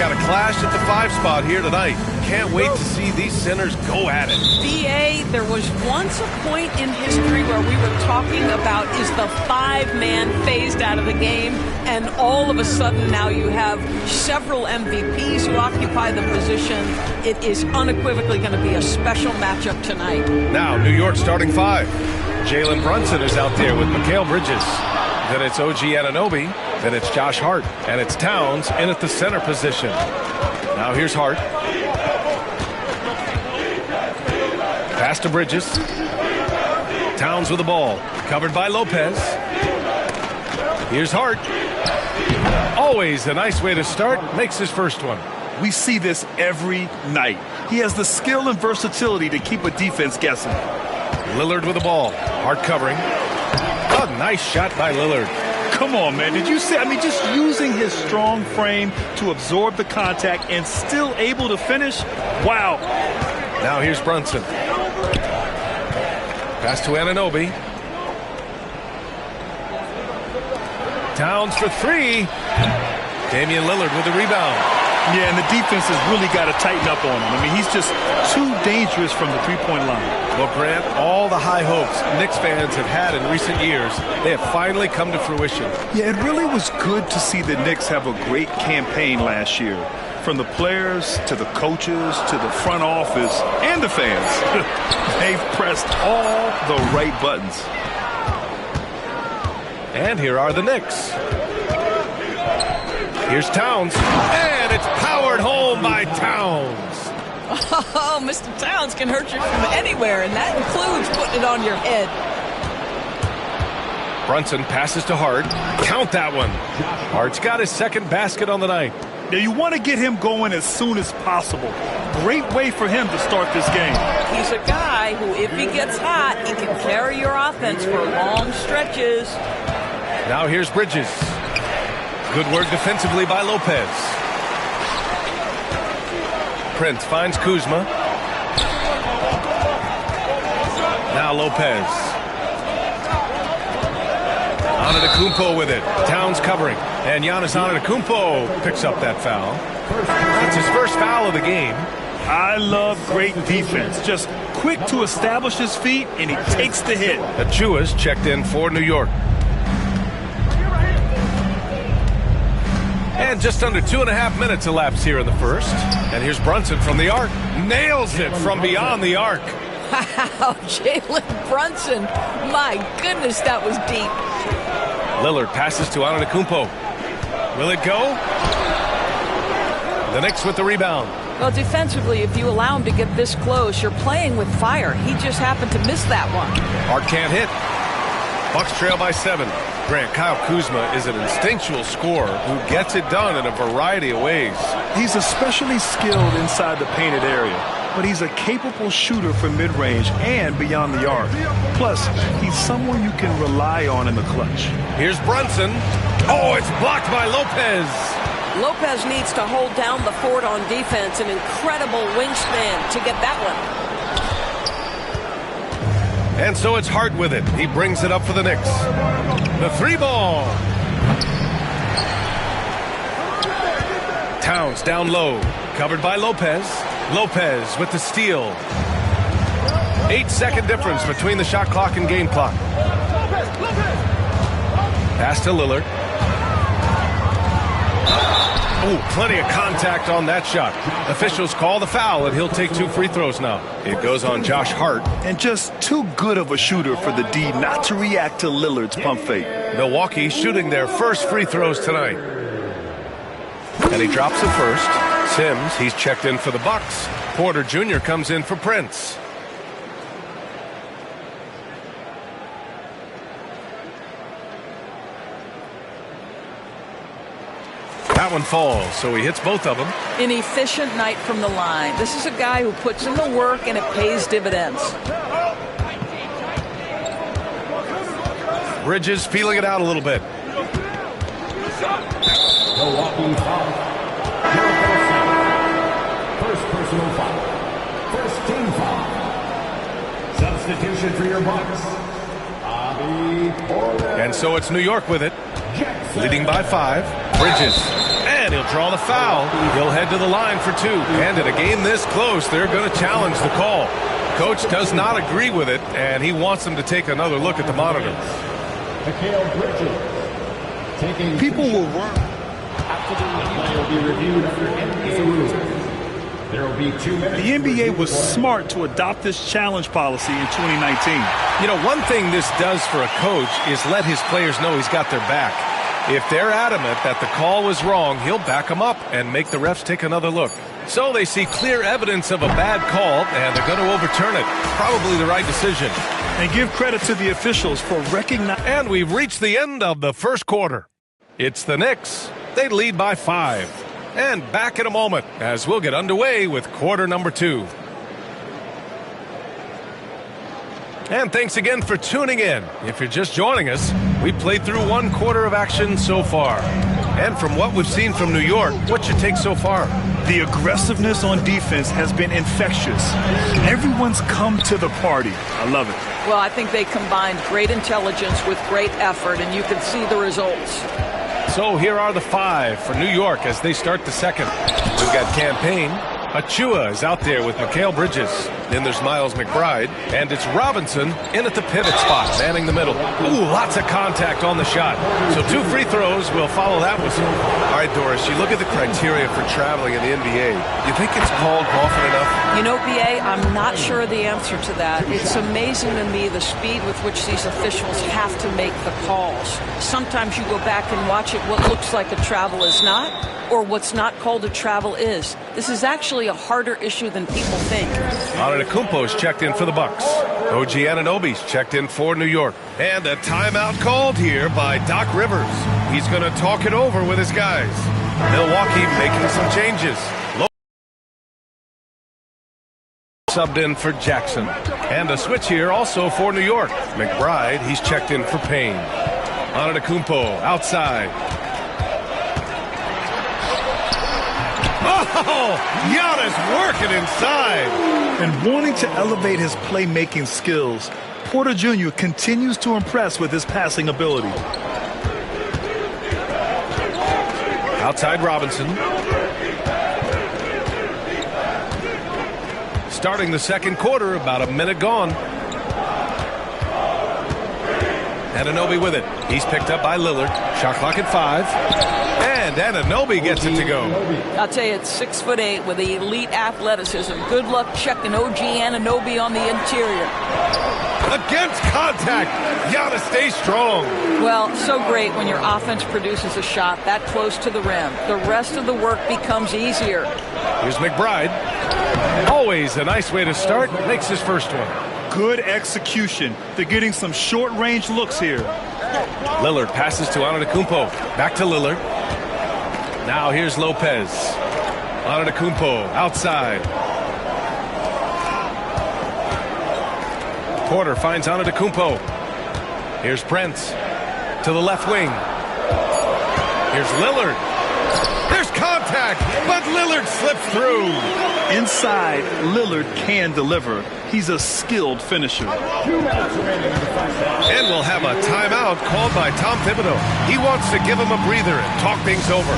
got a clash at the 5 spot here tonight. Can't wait to see these centers go at it. B.A., there was once a point in history where we were talking about is the 5-man phased out of the game, and all of a sudden now you have several MVPs who occupy the position. It is unequivocally going to be a special matchup tonight. Now, New York starting 5. Jalen Brunson is out there with Mikal Bridges. Then it's OG Anunoby. Then it's Josh Hart. And it's Towns in at the center position. Now here's Hart. Pass to Bridges. Towns with the ball. Covered by Lopez. Here's Hart. Always a nice way to start. Makes his first one. We see this every night. He has the skill and versatility to keep a defense guessing. Lillard with the ball. Hart covering. A nice shot by Lillard. Come on, man. Did you see? I mean, just using his strong frame to absorb the contact and still able to finish. Wow. Now here's Brunson. Pass to Anunoby. Towns for 3. Damian Lillard with the rebound. Yeah, and the defense has really got to tighten up on him. I mean, he's just too dangerous from the three-point line. Well, Grant, all the high hopes Knicks fans have had in recent years, they have finally come to fruition. Yeah, it really was good to see the Knicks have a great campaign last year. From the players to the coaches to the front office and the fans. They've pressed all the right buttons. And here are the Knicks. Here's Towns. And it's powered home by Towns. Oh, Mr. Towns can hurt you from anywhere, and that includes putting it on your head. Brunson passes to Hart. Count that one. Hart's got his second basket on the night. Now, you want to get him going as soon as possible. Great way for him to start this game. He's a guy who, if he gets hot, he can carry your offense for long stretches. Now here's Bridges. Good work defensively by Lopez. Prince finds Kuzma. Now Lopez. Antetokounmpo with it. Towns covering. And Giannis Antetokounmpo picks up that foul. It's his first foul of the game. I love great defense. Just quick to establish his feet, and he takes the hit. Achua's checked in for New York. And just under 2.5 minutes elapsed here in the first. And here's Brunson from the arc. Nails it from beyond the arc. Wow, Jalen Brunson. My goodness, that was deep. Lillard passes to Antetokounmpo. Will it go? The Knicks with the rebound. Well, defensively, if you allow him to get this close, you're playing with fire. He just happened to miss that one. Hart can't hit. Bucks trail by 7. Grant, Kyle Kuzma is an instinctual scorer who gets it done in a variety of ways. He's especially skilled inside the painted area, but he's a capable shooter from mid-range and beyond the arc. Plus, he's someone you can rely on in the clutch. Here's Brunson. Oh, it's blocked by Lopez. Lopez needs to hold down the fort on defense. An incredible wingspan to get that one. And so it's Hart with it. He brings it up for the Knicks. The 3-ball. Towns down low. Covered by Lopez. Lopez with the steal. 8-second difference between the shot clock and game clock. Pass to Lillard. Oh, plenty of contact on that shot. Officials call the foul, and he'll take 2 free throws now. It goes on Josh Hart. And just too good of a shooter for the D not to react to Lillard's pump fake. Milwaukee shooting their first free throws tonight. And he drops it first. Sims, he's checked in for the Bucks. Porter Jr. comes in for Prince. That one falls, so he hits both of them. An efficient night from the line. This is a guy who puts in the work, and it pays dividends. Bridges feeling it out a little bit. Milwaukee foul. First personal foul. First team foul. Substitution for your Bucks. And so it's New York with it. Leading by 5. Bridges. And And he'll draw the foul. He'll head to the line for 2. And in a game this close, they're going to challenge the call. Coach does not agree with it, and he wants them to take another look at the monitor. People will run. After the play will be reviewed under NBA rules. There will be 2 minutes. The NBA was smart to adopt this challenge policy in 2019. You know, one thing this does for a coach is let his players know he's got their back. If they're adamant that the call was wrong, he'll back them up and make the refs take another look. So they see clear evidence of a bad call, and they're going to overturn it. Probably the right decision. And give credit to the officials for recognizing. And we've reached the end of the first quarter. It's the Knicks. They lead by 5. And back in a moment as we'll get underway with quarter number 2. And thanks again for tuning in. If you're just joining us, we played through 1 quarter of action so far. And from what we've seen from New York, what's your take so far? The aggressiveness on defense has been infectious. Everyone's come to the party. I love it. Well, I think they combined great intelligence with great effort, and you can see the results. So here are the 5 for New York as they start the second. We've got Campaign. Achua is out there with Mikal Bridges. Then there's Miles McBride. And it's Robinson in at the pivot spot, manning the middle. Ooh, lots of contact on the shot. So 2 free throws will follow that whistle. All right, Doris, you look at the criteria for traveling in the NBA. You think it's called often enough? You know, BA, I'm not sure of the answer to that. It's amazing to me the speed with which these officials have to make the calls. Sometimes you go back and watch it, what looks like a travel is not, or what's not called a travel is. This is actually a harder issue than people think. Antetokounmpo's checked in for the Bucks. OG Anunoby's checked in for New York. And a timeout called here by Doc Rivers. He's going to talk it over with his guys. Milwaukee making some changes. Subbed in for Jackson. And a switch here also for New York. McBride, he's checked in for Payne. Antetokounmpo outside. Oh, Giannis working inside. And wanting to elevate his playmaking skills, Porter Jr. continues to impress with his passing ability. Outside Robinson. Starting the second quarter, about a minute gone. Anunoby with it. He's picked up by Lillard. Shot clock at 5. And Anunoby gets it to go. I'll tell you, it's 6'8" with elite athleticism. Good luck checking OG Anunoby on the interior. Against contact, Giannis stays strong. Well, so great when your offense produces a shot that close to the rim. The rest of the work becomes easier. Here's McBride. Always a nice way to start. Makes his first one. Good execution. They're getting some short-range looks here. Lillard passes to Antetokounmpo. Back to Lillard. Now here's Lopez. Antetokounmpo outside. Porter finds Antetokounmpo. Here's Prince to the left wing. Here's Lillard. There's contact, but Lillard slips through. Inside, Lillard can deliver. He's a skilled finisher. And we'll have a timeout called by Tom Thibodeau. He wants to give him a breather and talk things over.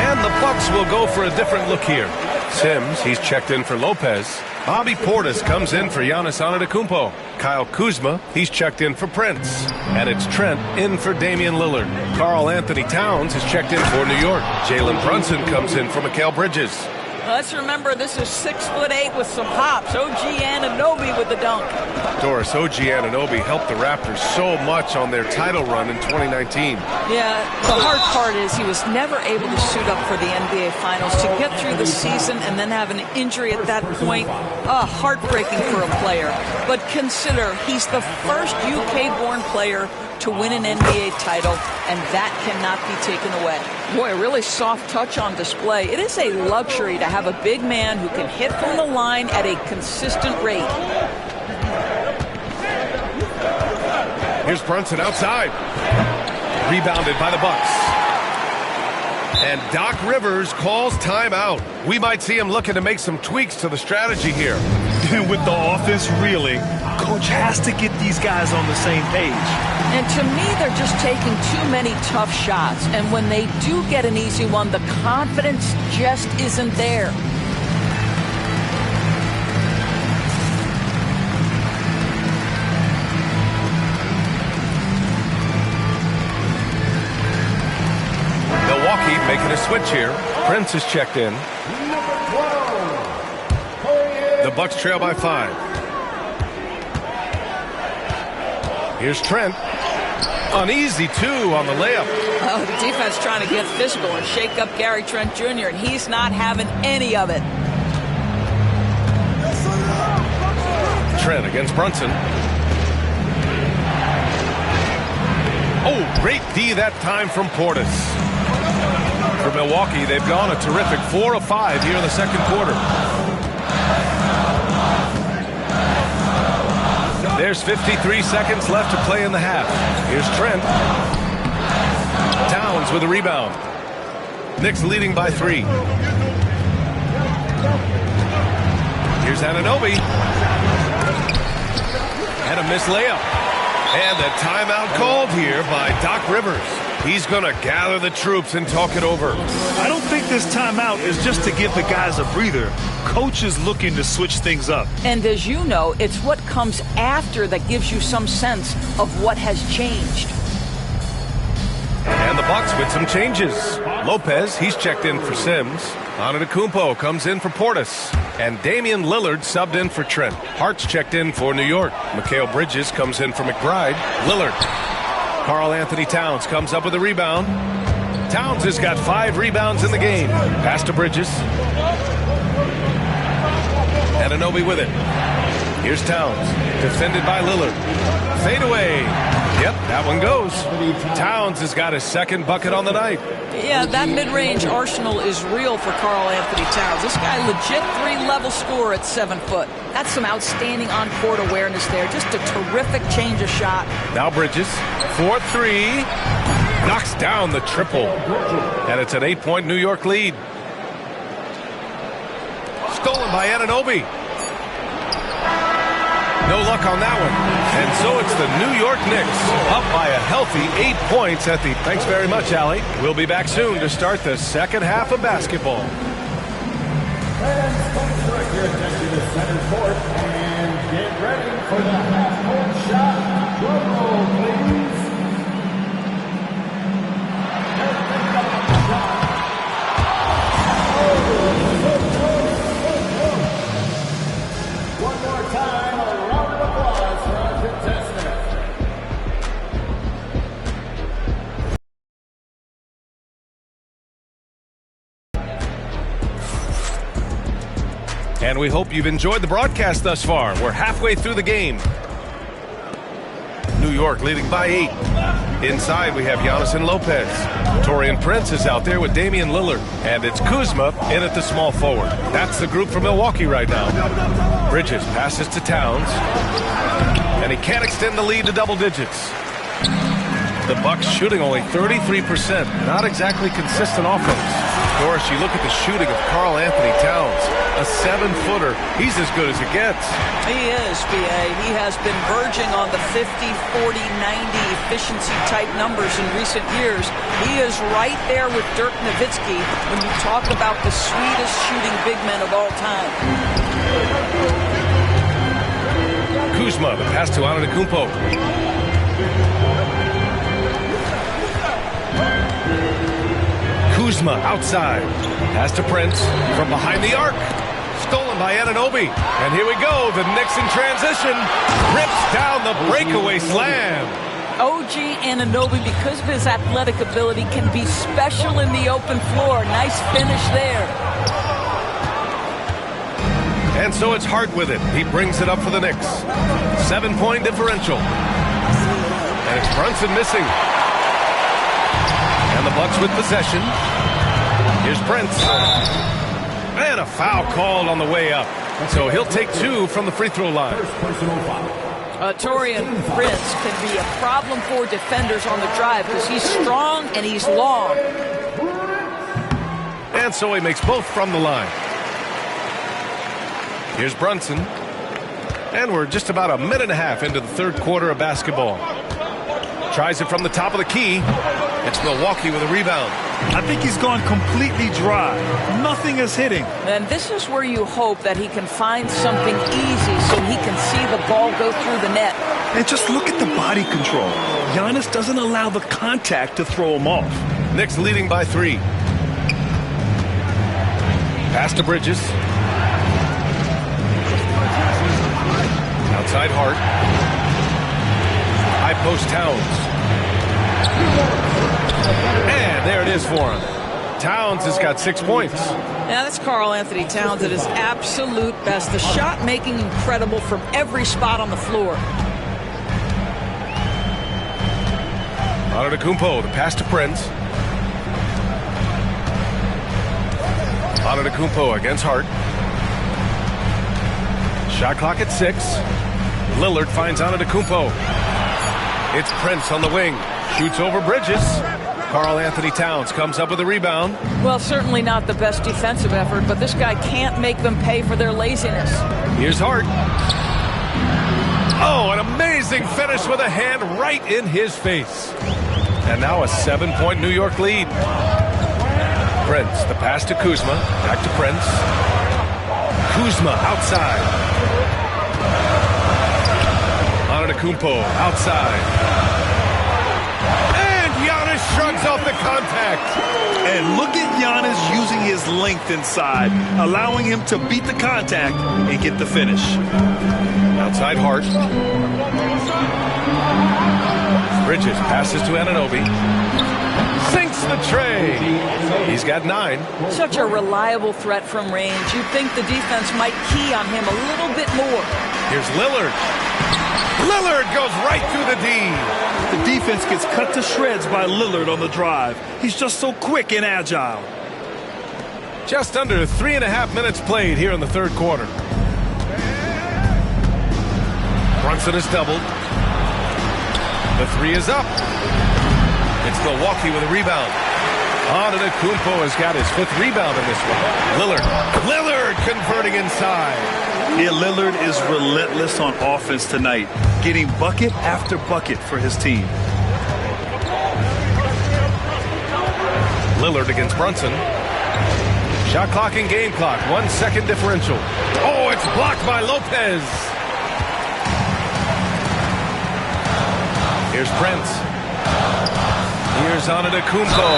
And the Bucks will go for a different look here. Sims, he's checked in for Lopez. Bobby Portis comes in for Giannis Antetokounmpo. Kyle Kuzma, he's checked in for Prince. And it's Trent in for Damian Lillard. Karl Anthony Towns is checked in for New York. Jalen Brunson comes in for Mikal Bridges. Let's remember this is 6'8" with some hops. OG Anunoby with the dunk. Doris, OG Anunoby helped the Raptors so much on their title run in 2019. Yeah, the hard part is he was never able to suit up for the NBA Finals. To get through the season and then have an injury at that point, heartbreaking for a player. But consider, he's the first UK-born player to win an NBA title, and that cannot be taken away. Boy, a really soft touch on display. It is a luxury to have a big man who can hit from the line at a consistent rate. Here's Brunson outside. Rebounded by the Bucks. And Doc Rivers calls timeout. We might see him looking to make some tweaks to the strategy here. With the offense reeling, coach has to get these guys on the same page. And to me, they're just taking too many tough shots. And when they do get an easy one, the confidence just isn't there. Milwaukee making a switch here. Prince is checked in. The Bucks trail by 5. Here's Trent. Uneasy, too, on the layup. Oh, the defense trying to get physical and shake up Gary Trent Jr., and he's not having any of it. Trent against Brunson. Oh, great D that time from Portis. For Milwaukee, they've gone a terrific 4 of 5 here in the second quarter. There's 53 seconds left to play in the half. Here's Trent. Towns with a rebound. Knicks leading by 3. Here's Anunoby. And a missed layup. And a timeout called here by Doc Rivers. He's going to gather the troops and talk it over. I don't think this timeout is just to give the guys a breather. Coach is looking to switch things up. And as you know, it's what comes after that gives you some sense of what has changed. And the Bucks with some changes. Lopez, he's checked in for Sims. Antetokounmpo comes in for Portis. And Damian Lillard subbed in for Trent. Hart's checked in for New York. Mikal Bridges comes in for McBride. Lillard. Karl Anthony Towns comes up with a rebound. Towns has got 5 rebounds in the game. Pass to Bridges. Anunoby with it. Here's Towns. Defended by Lillard. Fade away. Yep, that one goes. Towns has got his second bucket on the night. Yeah, that mid-range arsenal is real for Karl Anthony Towns. This guy legit 3-level scorer at 7 foot. That's some outstanding on-court awareness there. Just a terrific change of shot. Now Bridges. 4-3. Knocks down the triple. And it's an 8-point New York lead. Stolen by Anunoby. No luck on that one. And so it's the New York Knicks up by a healthy 8 points at the... Thanks very much, Allie. We'll be back soon to start the second half of basketball. Fans, please direct your attention to center court and get ready for the half-court shot. Drum roll, please. One more time, a round of applause for our contestants. And we hope you've enjoyed the broadcast thus far. We're halfway through the game. New York leading by 8. Inside, we have Giannis and Lopez. Torian Prince is out there with Damian Lillard. And it's Kuzma in at the small forward. That's the group for Milwaukee right now. Bridges passes to Towns. And he can't extend the lead to double digits. The Bucks shooting only 33%. Not exactly consistent offense. Of course, you look at the shooting of Karl Anthony Towns. A 7-footer. He's as good as it gets. He is, B.A. He has been verging on the 50, 40, 90 efficiency type numbers in recent years. He is right there with Dirk Nowitzki when you talk about the sweetest shooting big men of all time. Kuzma, the pass to Antetokounmpo. Kuzma outside. Pass to Prince from behind the arc. Stolen by Anunoby. And here we go. The Knicks in transition. Rips down the breakaway slam. OG Anunoby, because of his athletic ability, can be special in the open floor. Nice finish there. And so it's Hart with it. He brings it up for the Knicks. 7-point differential. And it's Brunson missing. And the Bucks with possession. Here's Prince. And a foul called on the way up. So he'll take 2 from the free throw line. Torian Prince can be a problem for defenders on the drive because he's strong and he's long. And so he makes both from the line. Here's Brunson. And we're just about a minute and a half into the third quarter of basketball. Tries it from the top of the key. It's Milwaukee with a rebound. I think he's gone completely dry. Nothing is hitting. And this is where you hope that he can find something easy so he can see the ball go through the net. And just look at the body control. Giannis doesn't allow the contact to throw him off. Knicks leading by 3. Pass to Bridges. Outside Hart. High post Towns. And there it is for him. Towns has got 6 points. Now that's Karl Anthony Towns at his absolute best. The shot making incredible from every spot on the floor. Antetokounmpo, the pass to Prince. Antetokounmpo against Hart. Shot clock at 6. Lillard finds Antetokounmpo. It's Prince on the wing. Shoots over Bridges. Karl Anthony Towns comes up with a rebound. Well, certainly not the best defensive effort, but this guy can't make them pay for their laziness. Here's Hart. Oh, an amazing finish with a hand right in his face. And now a 7-point New York lead. Prince, the pass to Kuzma. Back to Prince. Kuzma outside. Antetokounmpo outside. Shrugs off the contact. And look at Giannis using his length inside, allowing him to beat the contact and get the finish. Outside Hart. Bridges passes to Anunoby. Sinks the tray. He's got 9. Such a reliable threat from range. You'd think the defense might key on him a little bit more. Here's Lillard. Lillard goes right through the D. The defense gets cut to shreds by Lillard on the drive. He's just so quick and agile. Just under 3.5 minutes played here in the third quarter. Brunson is doubled. The 3 is up. It's Milwaukee with a rebound. Antetokounmpo has got his 5th rebound in this one. Lillard converting inside. Yeah, Lillard is relentless on offense tonight, getting bucket after bucket for his team. Lillard against Brunson. Shot clock and game clock. 1 second differential. Oh, it's blocked by Lopez. Here's Prince. Here's Antetokounmpo.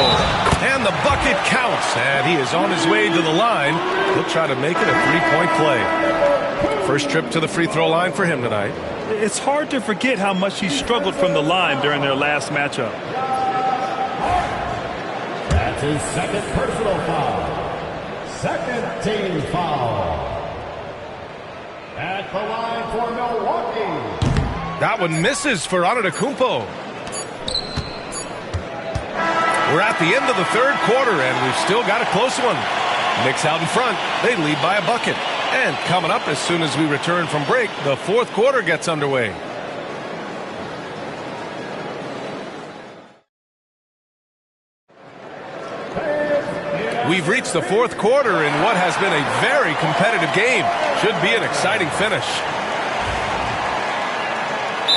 And the bucket counts. And he is on his way to the line. He'll try to make it a 3-point play. First trip to the free throw line for him tonight. It's hard to forget how much he struggled from the line during their last matchup. That's his 2nd personal foul. 2nd team foul. At the line for Milwaukee. That one misses for Antetokounmpo. We're at the end of the third quarter, and we've still got a close one. Knicks out in front. They lead by a bucket. And coming up as soon as we return from break, the fourth quarter gets underway. We've reached the fourth quarter in what has been a very competitive game. Should be an exciting finish.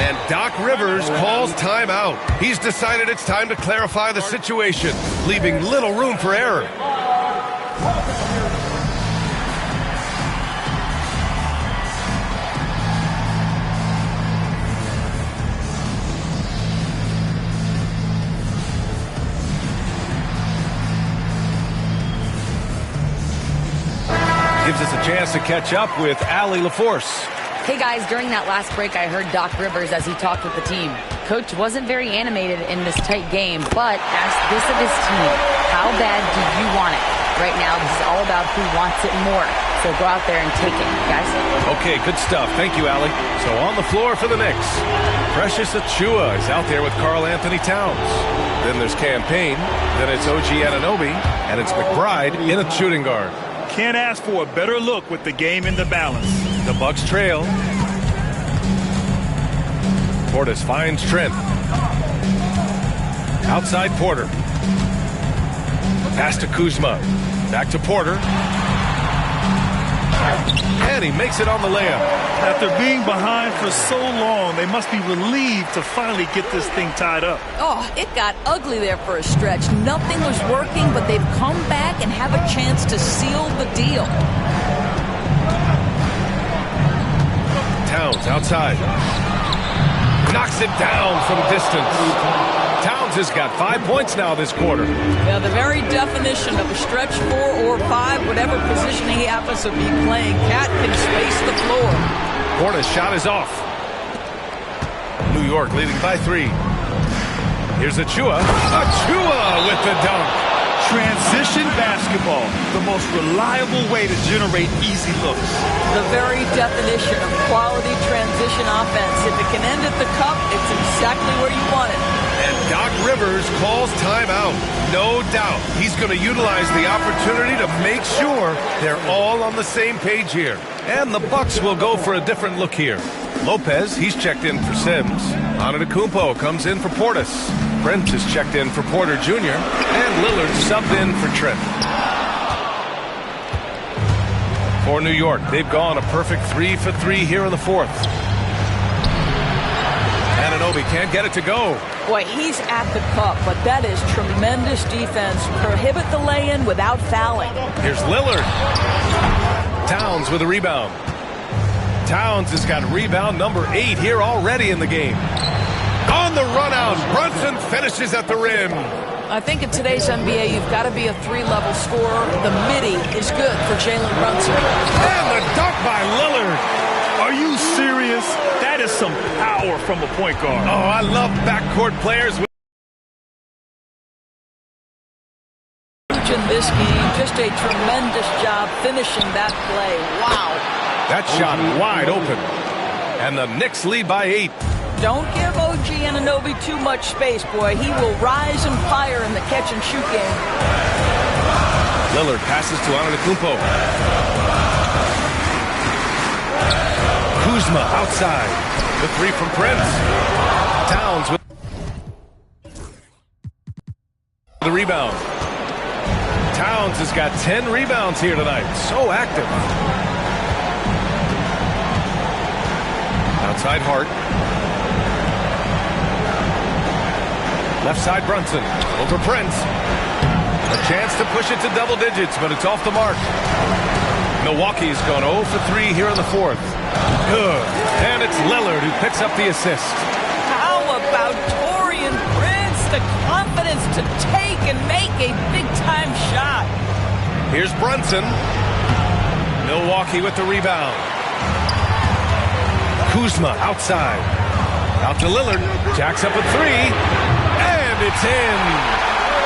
And Doc Rivers calls timeout. He's decided it's time to clarify the situation, leaving little room for error. Gives us a chance to catch up with Allie LaForce. Hey guys, during that last break, I heard Doc Rivers as he talked with the team. Coach wasn't very animated in this tight game, but asked this of his team: how bad do you want it? Right now, this is all about who wants it more. So go out there and take it, guys. Okay, good stuff. Thank you, Allie. So on the floor for the Knicks, Precious Achiuwa is out there with Karl Anthony Towns. Then there's Campaign. Then it's OG Anunoby. And it's McBride in a shooting guard. Can't ask for a better look with the game in the balance. The Bucks trail. Portis finds Trent. Outside Porter. Pass to Kuzma. Back to Porter. And he makes it on the layup. After being behind for so long, they must be relieved to finally get this thing tied up. Oh, it got ugly there for a stretch. Nothing was working, but they've come back and have a chance to seal the deal. Towns outside. Knocks it down from distance. Towns has got 5 points now this quarter. Yeah, the very definition of a stretch 4 or 5, whatever position he happens to be playing, Cat can space the floor. Porter's shot is off. New York leading by 3. Here's Achua. Achua with the dunk. Transition basketball, the most reliable way to generate easy looks. The very definition of quality transition offense. If it can end at the cup, it's exactly where you want it. And Doc Rivers calls timeout. No doubt he's going to utilize the opportunity to make sure they're all on the same page here. And the Bucks will go for a different look here. Lopez, he's checked in for Sims. Antetokounmpo comes in for Portis. Prince is checked in for Porter Jr. And Lillard subbed in for Trent. For New York, they've gone a perfect 3 for 3 here in the fourth. Anunoby can't get it to go. Boy, he's at the cup, but that is tremendous defense. Prohibit the lay-in without fouling. Here's Lillard. Towns with a rebound. Towns has got rebound number 8 here already in the game. On the run out, Brunson finishes at the rim. I think in today's NBA, you've got to be a 3-level scorer. The midi is good for Jalen Brunson. And the dunk by Lillard. Are you serious? That is some power from a point guard. Oh, I love backcourt players. In this game, just a tremendous job finishing that play. Wow. That shot wide open. And the Knicks lead by 8. Don't give OG Anunoby too much space, boy. He will rise and fire in the catch-and-shoot game. Lillard passes to Antetokounmpo. Kuzma outside. The 3 from Prince. Towns with the rebound. Towns has got 10 rebounds here tonight. So active. Outside Hart. Left side Brunson. Over Prince. A chance to push it to double digits, but it's off the mark. Milwaukee's gone 0 for 3 here in the fourth. Good. And it's Lillard who picks up the assist. How about Taurean Prince? The confidence to take and make a big-time shot. Here's Brunson. Milwaukee with the rebound. Kuzma outside. Out to Lillard. Jacks up a 3. And it's in.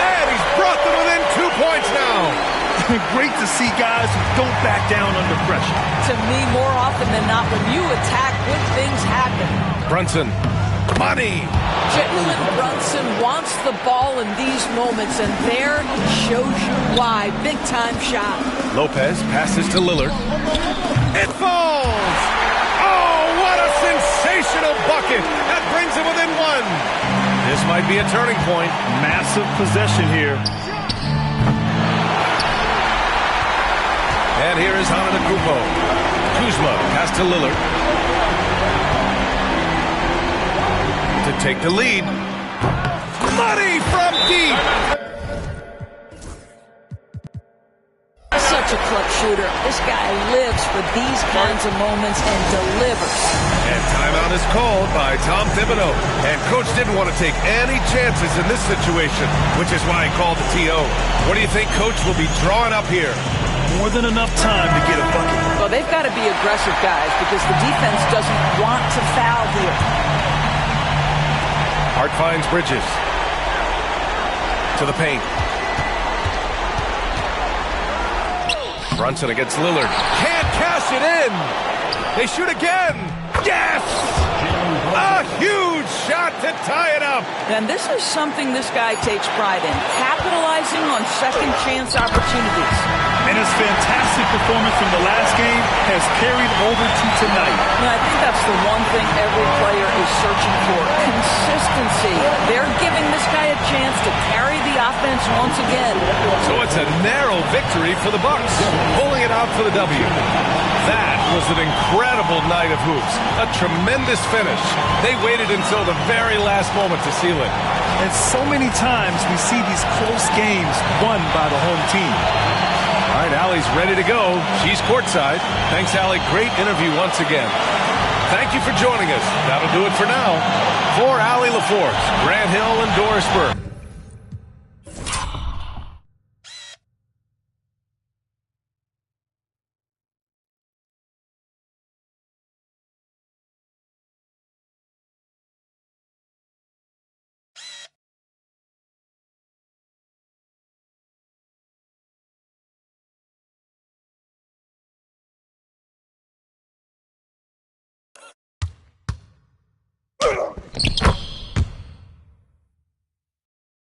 And he's brought them within 2 points now. Great to see guys who don't back down under pressure. To me, more often than not, when you attack, good things happen. Brunson. Money. Jalen Brunson wants the ball in these moments, and there he shows you why. Big-time shot. Lopez passes to Lillard. It falls! Oh, what a sensational bucket! That brings him within 1. This might be a turning point. Massive possession here. And here is Antetokounmpo. Kuzma pass to Lillard. To take the lead. Money from deep! Such a clutch shooter. This guy lives for these kinds of moments and delivers. And timeout is called by Tom Thibodeau. And Coach didn't want to take any chances in this situation, which is why he called the TO. What do you think Coach will be drawing up here? More than enough time to get a bucket. Well, they've got to be aggressive, guys, because the defense doesn't want to foul here. Hart finds Bridges. To the paint. Brunson against Lillard. Can't cash it in. They shoot again. Yes! A huge shot to tie it up. And this is something this guy takes pride in, capitalizing on second chance opportunities. And his His fantastic performance from the last game has carried over to tonight. Yeah, I think that's the one thing every player is searching for, consistency. They're giving this guy a chance to carry the offense once again. So it's a narrow victory for the Bucks, pulling it out for the W. That was an incredible night of hoops. A tremendous finish. They waited until the very last moment to seal it. And so many times we see these close games won by the home team. All right, Allie's ready to go. She's courtside. Thanks, Allie. Great interview once again. Thank you for joining us. That'll do it for now. For Allie LaForce, Grant Hill, and Doris Burke.